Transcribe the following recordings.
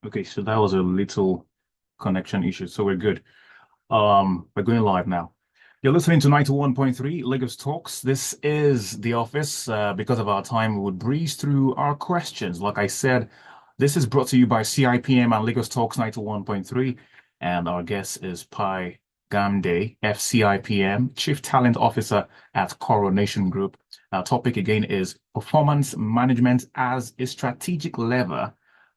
Okay, so that was a little connection issue, so we're good. We're going live now. You're listening to 91.3 Lagos Talks. This is the office. Because of our time, we would breeze through our questions. Like I said, this is brought to you by CIPM and Lagos Talks 91.3. And our guest is Pi Gamde, FCIPM, Chief Talent Officer at Coronation Group. Our topic again is performance management as a strategic lever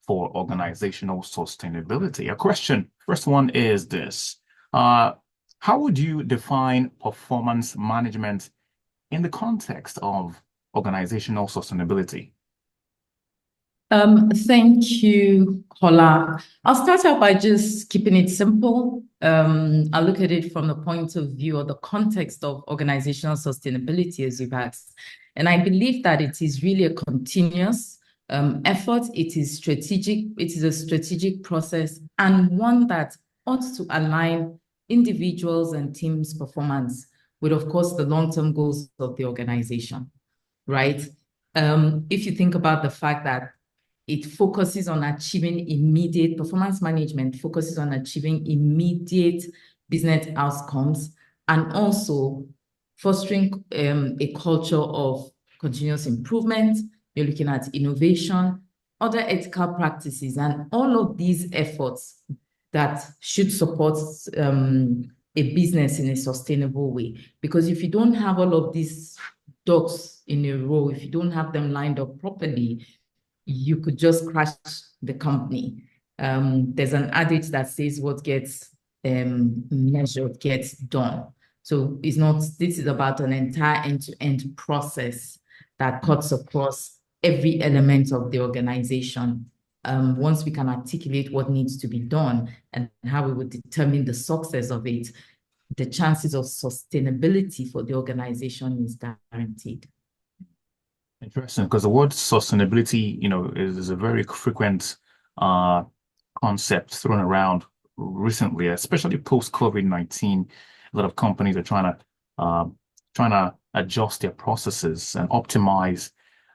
for organizational sustainability. A question, first one is this. How would you define performance management in the context of organizational sustainability? Thank you, Kola. I'll start out by just keeping it simple. I'll look at it from the point of view or the context of organizational sustainability, as you've asked. And I believe that it is really a continuous effort. It is strategic. It is a strategic process and one that ought to align individuals and teams' performance with, of course, the long-term goals of the organization, right? If you think about the fact that it focuses on achieving immediate performance management, focuses on achieving immediate business outcomes, and also fostering a culture of continuous improvement. You're looking at innovation, other ethical practices, and all of these efforts that should support a business in a sustainable way. Because if you don't have all of these ducks in a row, if you don't have them lined up properly, you could just crash the company. There's an adage that says what gets measured gets done. So this is about an entire end-to-end process that cuts across every element of the organization. Once we can articulate what needs to be done and how we would determine the success of it, the chances of sustainability for the organization is guaranteed. Interesting, because the word sustainability, is a very frequent concept thrown around recently, especially post-COVID-19. A lot of companies are trying to adjust their processes and optimize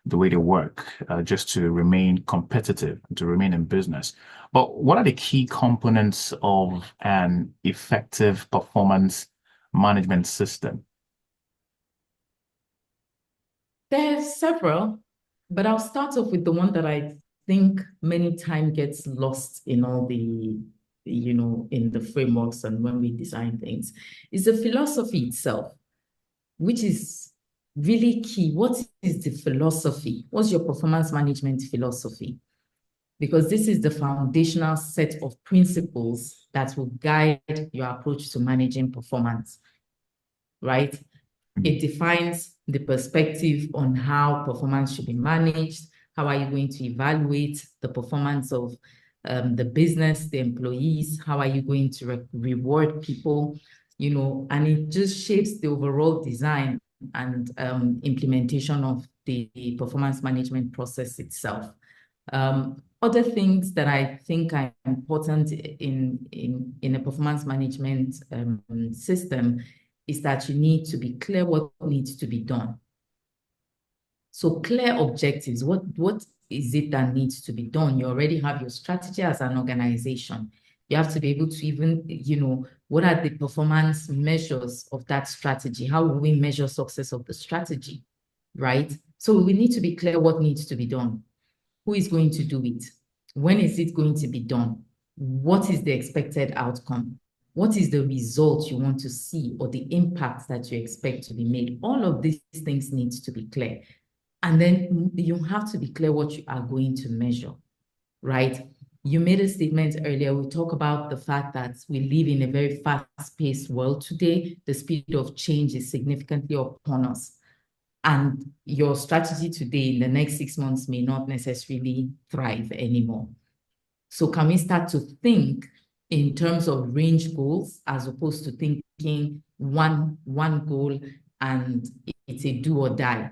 the way they work, just to remain competitive, to remain in business. But what are the key components of an effective performance management system? There's several, but I'll start off with the one that I think many times gets lost in all the, in the frameworks and when we design things, is the philosophy itself, which is really key. What is the philosophy? What's your performance management philosophy? Because this is the foundational set of principles that will guide your approach to managing performance, right? It defines the perspective on how performance should be managed. How are you going to evaluate the performance of the business, the employees? How are you going to reward people? And it just shapes the overall design and implementation of the performance management process itself. Other things that I think are important in a performance management system is that you need to be clear what needs to be done. So clear objectives, what is it that needs to be done? You already have your strategy as an organization. You have to be able to even, what are the performance measures of that strategy? How will we measure success of the strategy, right? So we need to be clear what needs to be done. Who is going to do it? When is it going to be done? What is the expected outcome? What is the result you want to see or the impact that you expect to be made? All of these things need to be clear. And then you have to be clear what you are going to measure, right? You made a statement earlier. We talk about the fact that we live in a very fast-paced world today. The speed of change is significantly upon us. And your strategy today in the next 6 months may not necessarily thrive anymore. So can we start to think in terms of range goals as opposed to thinking one goal and it's a do or die?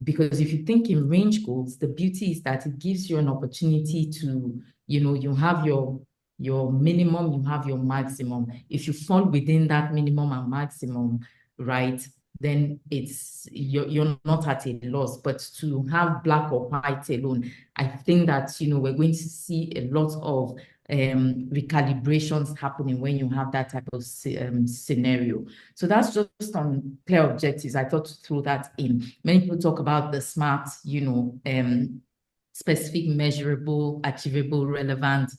Because if you think in range goals, the beauty is that it gives you an opportunity to, you have your minimum, you have your maximum. If you fall within that minimum and maximum, right, then you're not at a loss. But to have black or white alone, I think that we're going to see a lot of recalibrations happening when you have that type of scenario. So that's just on clear objectives. I thought to throw that in. Many people talk about the SMART, specific, measurable, achievable, relevant,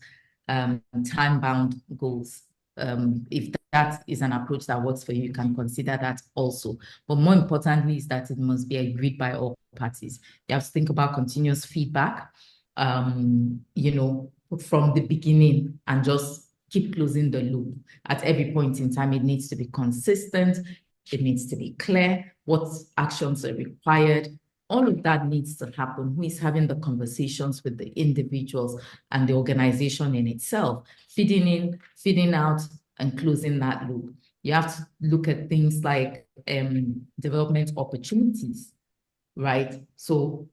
time-bound goals. If that is an approach that works for you, you can consider that also. But more importantly is that it must be agreed by all parties. You have to think about continuous feedback, from the beginning, and just keep closing the loop. At every point in time, it needs to be consistent. It needs to be clear what actions are required. All of that needs to happen. Who is having the conversations with the individuals and the organization in itself, feeding in, feeding out, and closing that loop. You have to look at things like development opportunities, right? So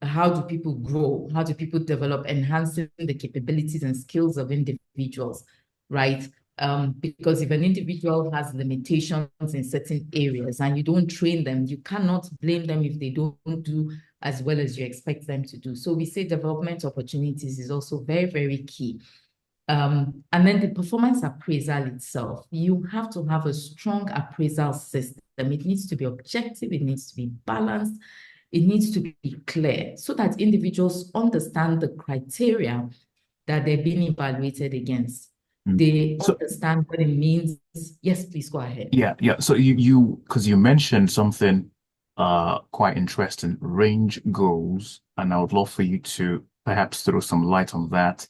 how do people grow? How do people develop, enhancing the capabilities and skills of individuals, right? Because if an individual has limitations in certain areas and you don't train them, you cannot blame them if they don't do as well as you expect them to do. So we say development opportunities is also very, very key. And then the performance appraisal itself, you have to have a strong appraisal system. It needs to be objective, it needs to be balanced, it needs to be clear so that individuals understand the criteria that they're being evaluated against. They understand what it means. Yes, please go ahead. Yeah. So because you mentioned something quite interesting, range goals, and I would love for you to perhaps throw some light on that.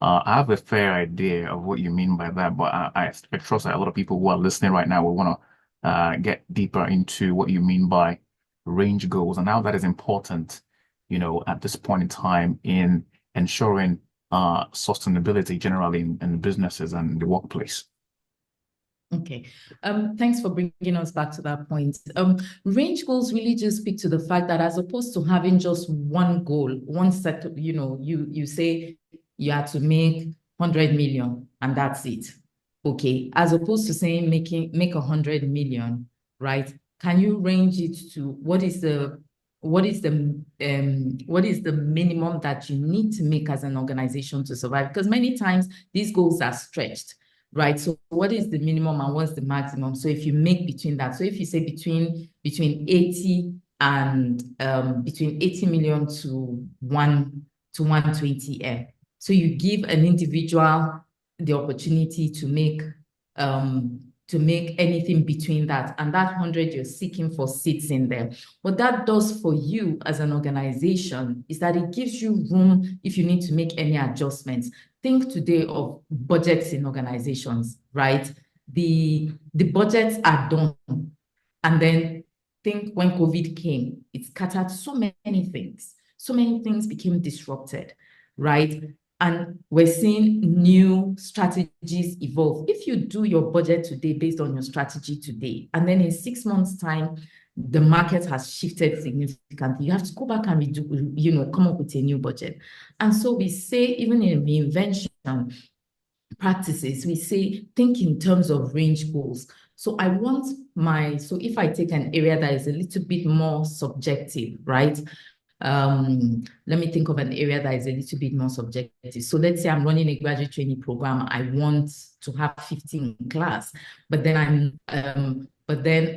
I have a fair idea of what you mean by that, but I trust that a lot of people who are listening right now will want to get deeper into what you mean by range goals and how that is important, at this point in time in ensuring sustainability generally in businesses and the workplace. Okay. Thanks for bringing us back to that point. Range goals really just speak to the fact that as opposed to having just one goal, one set of, you say you have to make 100 million and that's it. Okay. As opposed to saying make 100 million, right? Can you range it to what is the minimum that you need to make as an organization to survive? Because many times these goals are stretched, right? So what is the minimum and what's the maximum? So if you make between that, so if you say between 80 and between 80 million to 120 M, so you give an individual the opportunity to make anything between that, and that 100 you're seeking for sits in there. What that does for you as an organization is that it gives you room if you need to make any adjustments. Think today of budgets in organizations, right? The budgets are done. And then think when COVID came, it scattered so many things. So many things became disrupted, right? And we're seeing new strategies evolve. If you do your budget today based on your strategy today, and then in 6 months' time, the market has shifted significantly, you have to go back and redo, come up with a new budget. And so we say, even in reinvention practices, we say, think in terms of range goals. So if I take an area that is a little bit more subjective, right? Let me think of an area that is a little bit more subjective. So let's say I'm running a graduate training program. I want to have 15 in class, but then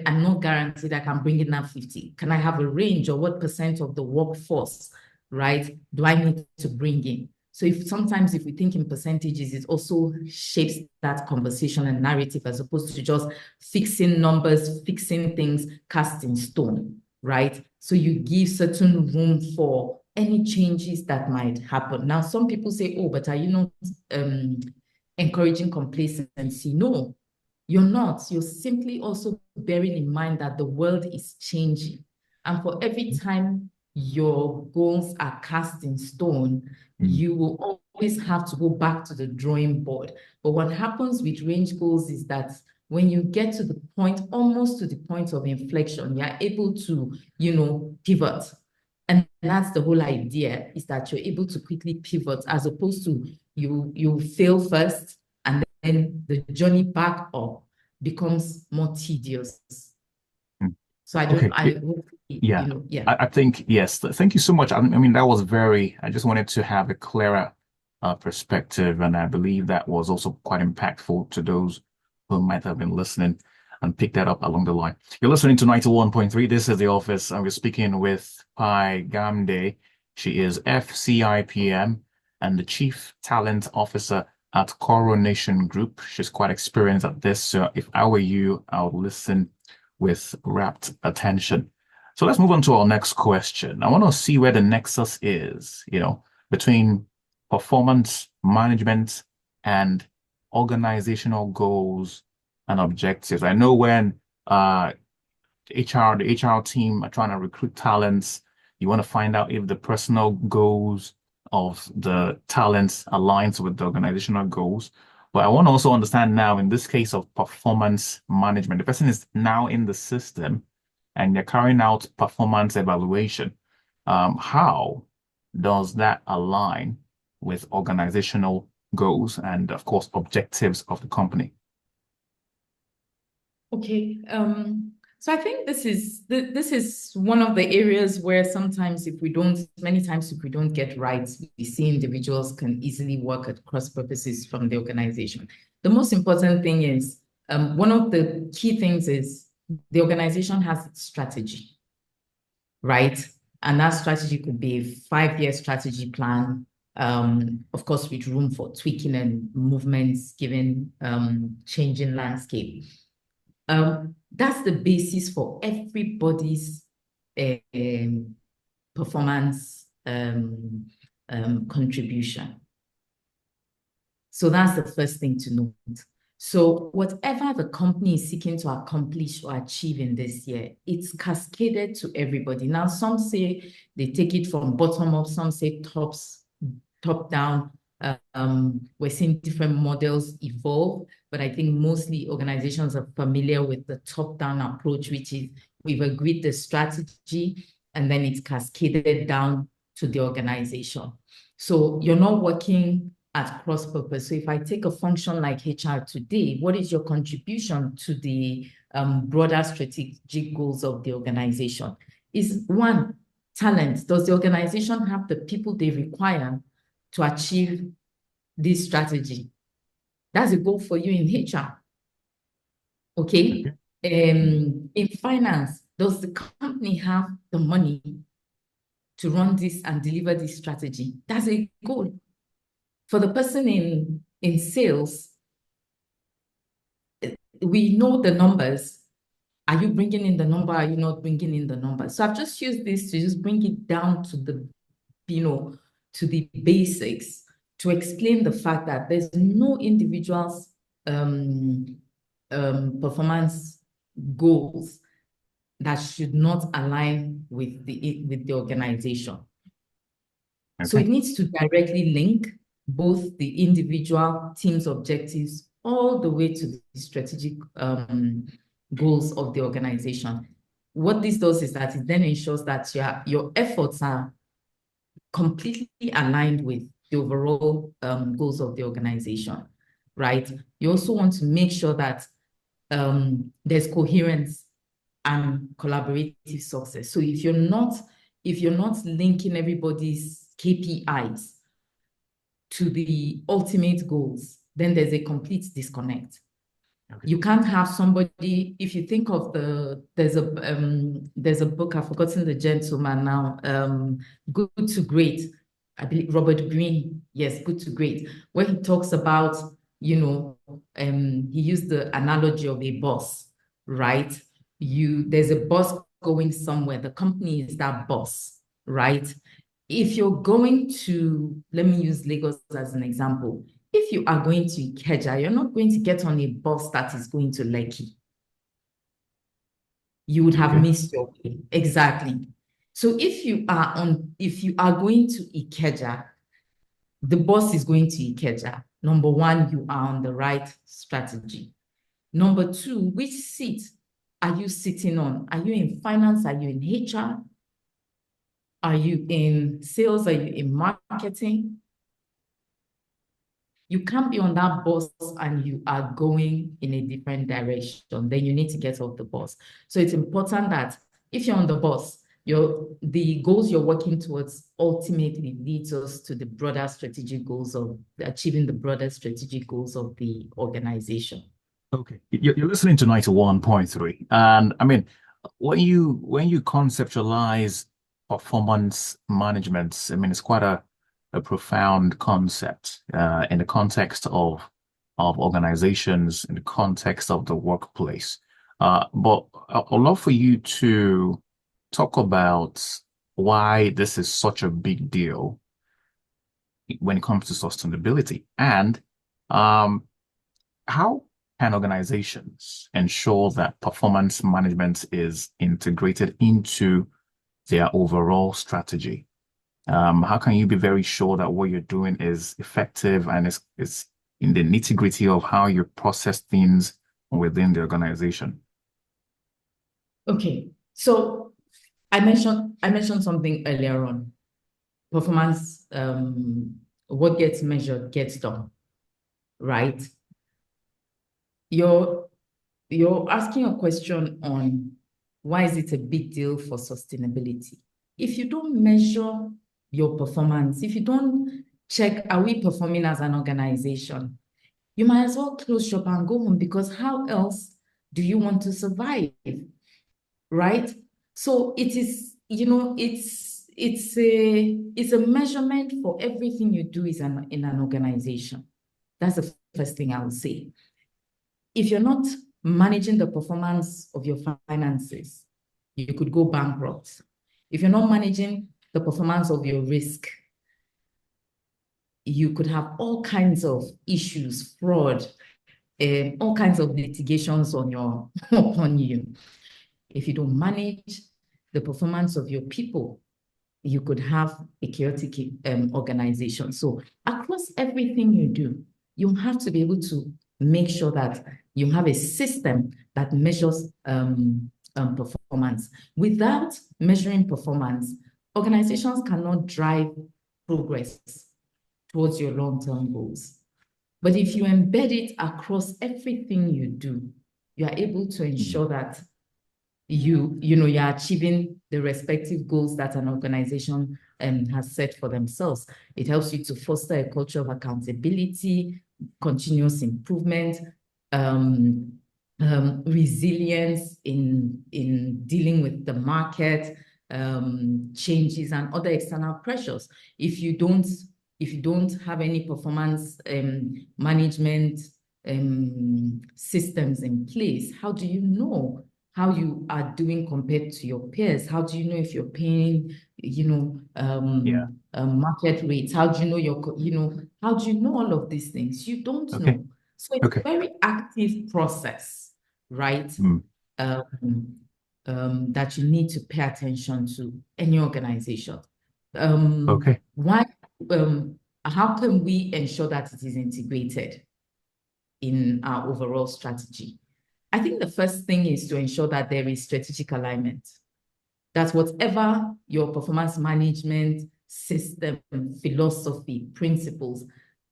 I'm not guaranteed I can bring in that 50. Can I have a range, or what percent of the workforce, right, do I need to bring in? So sometimes if we think in percentages, it also shapes that conversation and narrative as opposed to just fixing numbers, fixing things cast in stone, right? So you give certain room for any changes that might happen. Now, some people say, oh, but are you not encouraging complacency? No, you're not. You're simply also bearing in mind that the world is changing. And for every time your goals are cast in stone, you will always have to go back to the drawing board. But what happens with range goals is that when you get to the point, almost to the point of inflection, you're able to, pivot. And that's the whole idea, is that you're able to quickly pivot, as opposed to you fail first and then the journey back up, becomes more tedious. Mm. So I don't, Okay. I hope, Yeah. yeah. I think, yes. Thank you so much. I mean, that was I just wanted to have a clearer perspective. And I believe that was also quite impactful to those who might have been listening and picked that up along the line. You're listening to 91.3. This is The Office. And we're speaking with Pi Gamde. She is FCIPM and the Chief Talent Officer at Coronation Group. She's quite experienced at this. So if I were you, I would listen with rapt attention. So let's move on to our next question. I want to see where the nexus is, between performance management and organizational goals and objectives. I know when the HR team are trying to recruit talents, you want to find out if the personal goals of the talents aligns with the organizational goals. But I want to also understand now, in this case of performance management, the person is now in the system and you're carrying out performance evaluation. How does that align with organizational goals and, of course, objectives of the company? Okay. So I think this is one of the areas where many times if we don't get right, we see individuals can easily work at cross purposes from the organization. The most important thing is one of the key things is the organization has its strategy, right? And that strategy could be a 5-year strategy plan, of course, with room for tweaking and movements given changing landscape. That's the basis for everybody's performance contribution. So that's the first thing to note. So whatever the company is seeking to accomplish or achieve in this year, it's cascaded to everybody. Now, some say they take it from bottom up, some say top down. We're seeing different models evolve, but I think mostly organizations are familiar with the top-down approach, which is we've agreed the strategy and then it's cascaded down to the organization. So you're not working at cross purpose. So if I take a function like HR today, what is your contribution to the broader strategic goals of the organization? Is one, talent. Does the organization have the people they require to achieve this strategy? That's a goal for you in HR. Okay. In finance, does the company have the money to run this and deliver this strategy? That's a goal. For the person in sales, we know the numbers. Are you bringing in the number? Are you not bringing in the number? So I've just used this to just bring it down to the, to the basics, to explain the fact that there's no individual's performance goals that should not align with the organization. So it needs to directly link both the individual team's objectives all the way to the strategic goals of the organization. What this does is that it then ensures that your efforts are completely aligned with the overall goals of the organization, right? You also want to make sure that there's coherence and collaborative success. So if you're not linking everybody's KPIs to the ultimate goals, then there's a complete disconnect. Okay. You can't have somebody, if you think of there's a book, I've forgotten the gentleman now, Good to Great, I believe Robert Greene, yes, Good to Great, where he talks about, he used the analogy of a bus, right? There's a bus going somewhere, the company is that bus, right? If you're going to, let me use Lagos as an example. If you are going to Ikeja, you're not going to get on a bus that is going to Lekki. You would have missed your way. Exactly. So if you are going to Ikeja, the bus is going to Ikeja. Number one, you are on the right strategy. Number two, which seat are you sitting on? Are you in finance? Are you in HR? Are you in sales? Are you in marketing? You can't be on that bus and you are going in a different direction. Then you need to get off the bus. So it's important that if you're on the bus, the goals you're working towards ultimately leads us to the broader strategic goals of achieving the broader strategic goals of the organization. Okay. You're listening to 91.3. And I mean, when you conceptualize performance management, I mean, it's quite a profound concept in the context of organizations, in the context of the workplace. But I'd love for you to talk about why this is such a big deal when it comes to sustainability and um, how can organizations ensure that performance management is integrated into their overall strategy? How can you be very sure that what you're doing is effective and is in the nitty-gritty of how you process things within the organization? Okay, so I mentioned something earlier on. Performance, what gets measured gets done, right? You're asking a question on why is it a big deal for sustainability? If you don't measure your performance, if you don't check, are we performing as an organization? You might as well close shop and go home, because how else do you want to survive, right? So it is, it's a measurement for everything you do in an organization. That's the first thing I would say. If you're not managing the performance of your finances, you could go bankrupt. If you're not managing the performance of your risk, you could have all kinds of issues, fraud, all kinds of litigations upon you. If you don't manage the performance of your people, you could have a chaotic organization. So across everything you do, you have to be able to make sure that you have a system that measures performance. Without measuring performance, organizations cannot drive progress towards your long-term goals. But if you embed it across everything you do, you are able to ensure that you're achieving the respective goals that an organization has set for themselves. It helps you to foster a culture of accountability, continuous improvement, resilience in dealing with the market, changes and other external pressures. If you don't have any performance management systems in place, how do you know how you are doing compared to your peers? How do you know if you're paying, market rates? How do you know how do you know all of these things? You don't Okay. know. So it's Okay. a very active process, right? Mm. That you need to pay attention to any organization. Okay. Why? How can we ensure that it is integrated in our overall strategy? I think the first thing is to ensure that there is strategic alignment. That whatever your performance management system, philosophy, principles,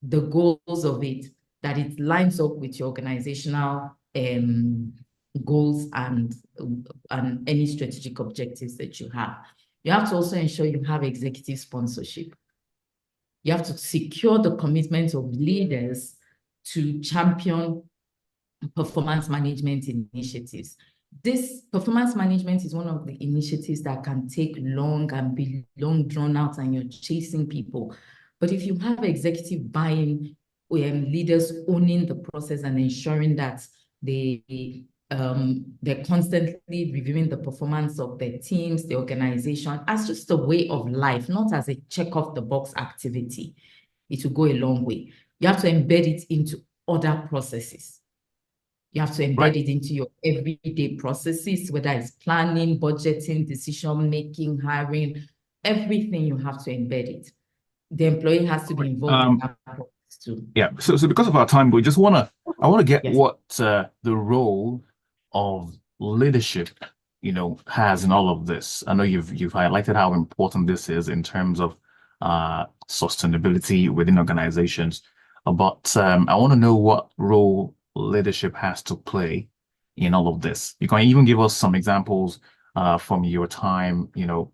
the goals of it, that it lines up with your organizational goals and any strategic objectives that you have. You have to also ensure you have executive sponsorship. You have to secure the commitment of leaders to champion performance management initiatives. This performance management is one of the initiatives that can take long and be long drawn out, and you're chasing people. But if you have executive buy-in, leaders owning the process and ensuring that they're constantly reviewing the performance of their teams, the organization, as just a way of life, not as a check off the box activity, it will go a long way. You have to embed it into other processes. You have to embed Right. it into your everyday processes, whether it's planning, budgeting, decision-making, hiring, everything you have to embed it. The employee has to be involved in that process too. Yeah. So because of our time, I want to get Yes. what the role of leadership, has in all of this. I know you've highlighted how important this is in terms of sustainability within organizations. But I want to know what role leadership has to play in all of this. You can even give us some examples from your time,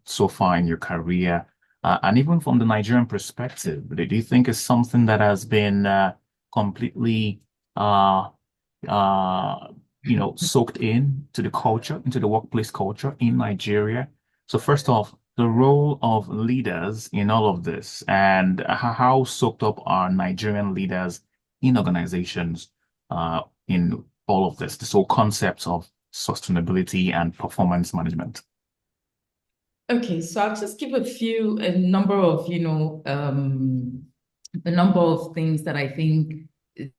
so far in your career, and even from the Nigerian perspective. Do you think it's something that has been completely, uh, uh, soaked in to the culture, into the workplace culture in Nigeria? So first off, the role of leaders in all of this and how soaked up are Nigerian leaders in organizations in all of this whole concept of sustainability and performance management. Okay, so I'll just give a number of, a number of things that I think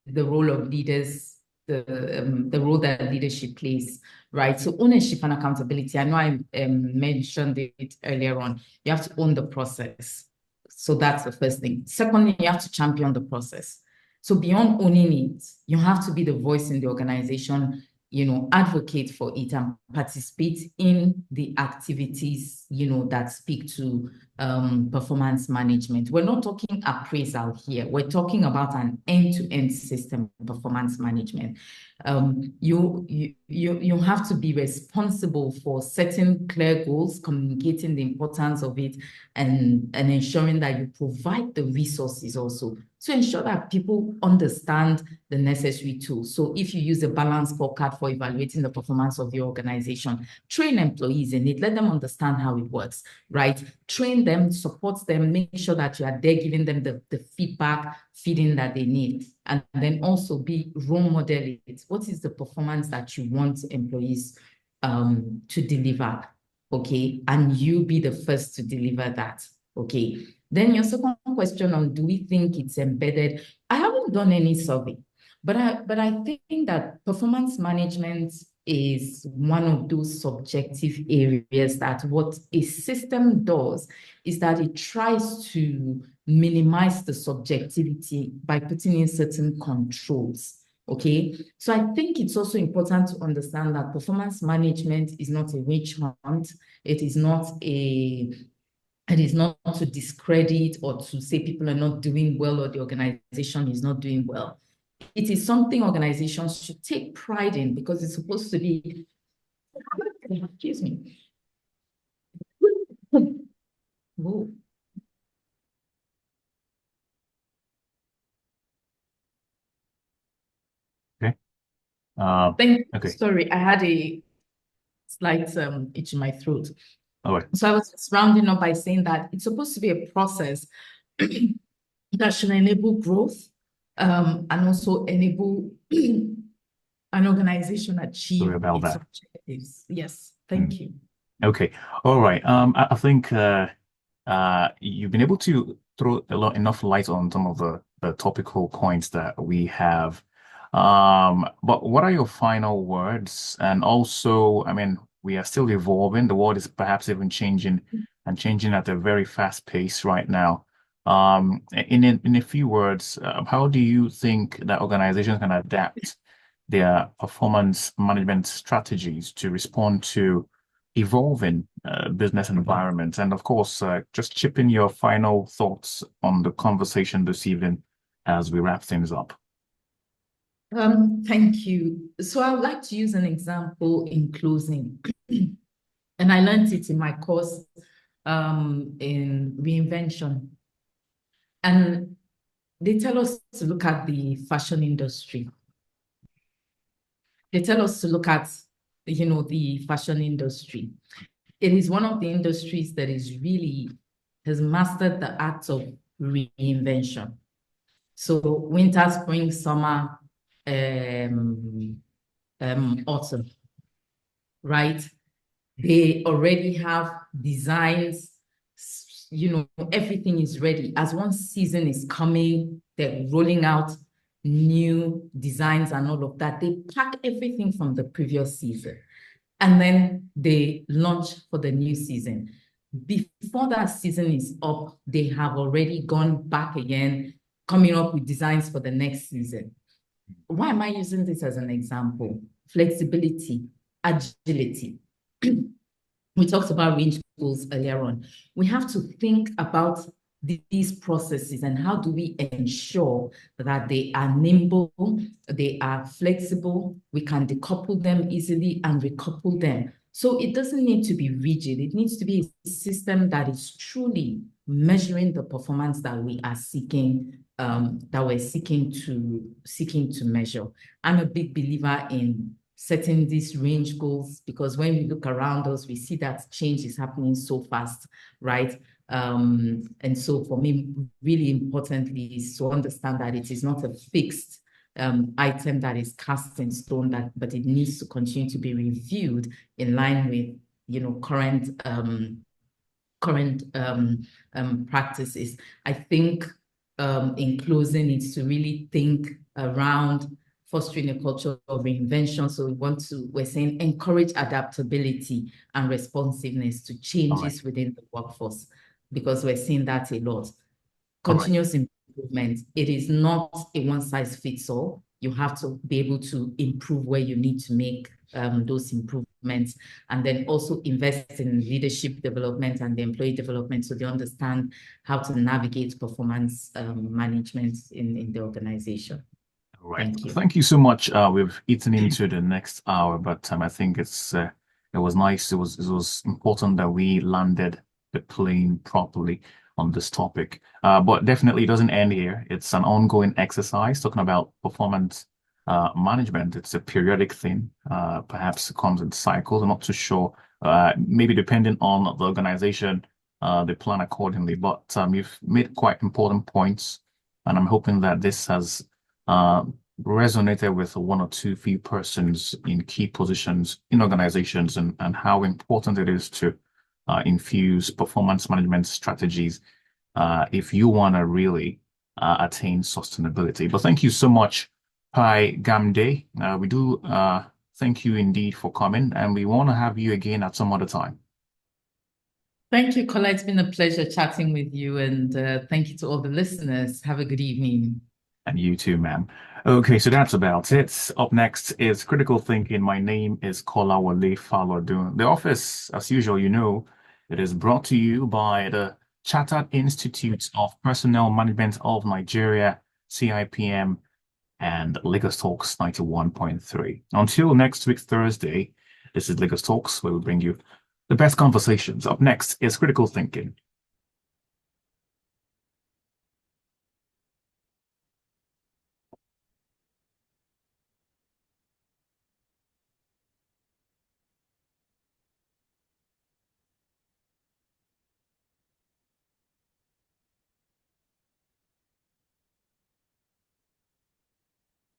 the role of leaders, the role that leadership plays, right? So ownership and accountability. I know I mentioned it earlier on. You have to own the process. So that's the first thing. Secondly, you have to champion the process. So beyond owning it, you have to be the voice in the organization, advocate for it and participate in the activities, that speak to performance management. We're not talking appraisal here. We're talking about an end-to-end system performance management. You have to be responsible for setting clear goals, communicating the importance of it, and ensuring that you provide the resources also to ensure that people understand the necessary tools. So if you use a balanced scorecard for evaluating the performance of your organization, train employees in it, let them understand how it works, right? Train them, support them, make sure that you are there giving them the feedback, feeding that they need. And then also be role model it. What is the performance that you want employees to deliver? Okay. And you be the first to deliver that. Okay. Then your second question on do we think it's embedded? I haven't done any survey, but I think that performance management is one of those subjective areas that what a system does is that it tries to minimize the subjectivity by putting in certain controls. Okay, so I think it's also important to understand that performance management is not a witch hunt. It is not to discredit or to say people are not doing well or the organization is not doing well. It is something organizations should take pride in because it's supposed to be, excuse me. Whoa. Okay. Okay. Sorry, I had a slight itch in my throat. All right. So I was just rounding up by saying that it's supposed to be a process that should enable growth and also enable an organization Sorry achieve about its that. objectives. Yes, thank you. Okay. All right. I think you've been able to throw enough light on some of the topical points that we have. But what are your final words? And also, I mean, we are still evolving. The world is perhaps even changing and changing at a very fast pace right now. In a few words, how do you think that organizations can adapt their performance management strategies to respond to evolving business environments? And of course, just chip in your final thoughts on the conversation this evening as we wrap things up. Thank you. So I would like to use an example in closing. And I learned it in my course in reinvention. And they tell us to look at the fashion industry. They tell us to look at, the fashion industry. It is one of the industries that has mastered the art of reinvention. So winter, spring, summer, autumn, right? They already have designs, everything is ready. As one season is coming, they're rolling out new designs and all of that. They pack everything from the previous season and then they launch for the new season. Before that season is up, they have already gone back again, coming up with designs for the next season. Why am I using this as an example? Flexibility, agility. We talked about range goals earlier on. We have to think about these processes, and how do we ensure that they are nimble, they are flexible, we can decouple them easily and recouple them. So it doesn't need to be rigid. It needs to be a system that is truly measuring the performance that we are seeking, seeking to measure. I'm a big believer in setting these range goals, because when we look around us, we see that change is happening so fast, right? And so for me, really importantly is to understand that it is not a fixed item that is cast in stone, but it needs to continue to be reviewed in line with, current practices. I think in closing, it's to really think around fostering a culture of reinvention. So we're saying encourage adaptability and responsiveness to changes within the workforce, because we're seeing that a lot. Continuous improvement. It is not a one size fits all. You have to be able to improve where you need to make those improvements, and then also invest in leadership development and the employee development, so they understand how to navigate performance management in the organization. Right. Thank you. Thank you so much. We've eaten into the next hour, but I think it was nice. It was important that we landed the plane properly on this topic. But definitely it doesn't end here. It's an ongoing exercise talking about performance management. It's a periodic thing. Perhaps it comes in cycles. I'm not too sure. Maybe depending on the organization, they plan accordingly. But you've made quite important points, and I'm hoping that this has uh, resonated with one or two few persons in key positions in organizations, and how important it is to infuse performance management strategies if you want to really attain sustainability. But thank you so much, Pi Gamde. We do thank you indeed for coming, and we want to have you again at some other time. Thank you, Kola. It's been a pleasure chatting with you, and thank you to all the listeners. Have a good evening. And you too, ma'am. Okay, so that's about it. Up next is Critical Thinking. My name is Kolawole Falodun. The office, as usual, it is brought to you by the Chartered Institute of Personnel Management of Nigeria, CIPM, and Lagos Talks 91.3. Until next week, Thursday, this is Lagos Talks, where we bring you the best conversations. Up next is Critical Thinking.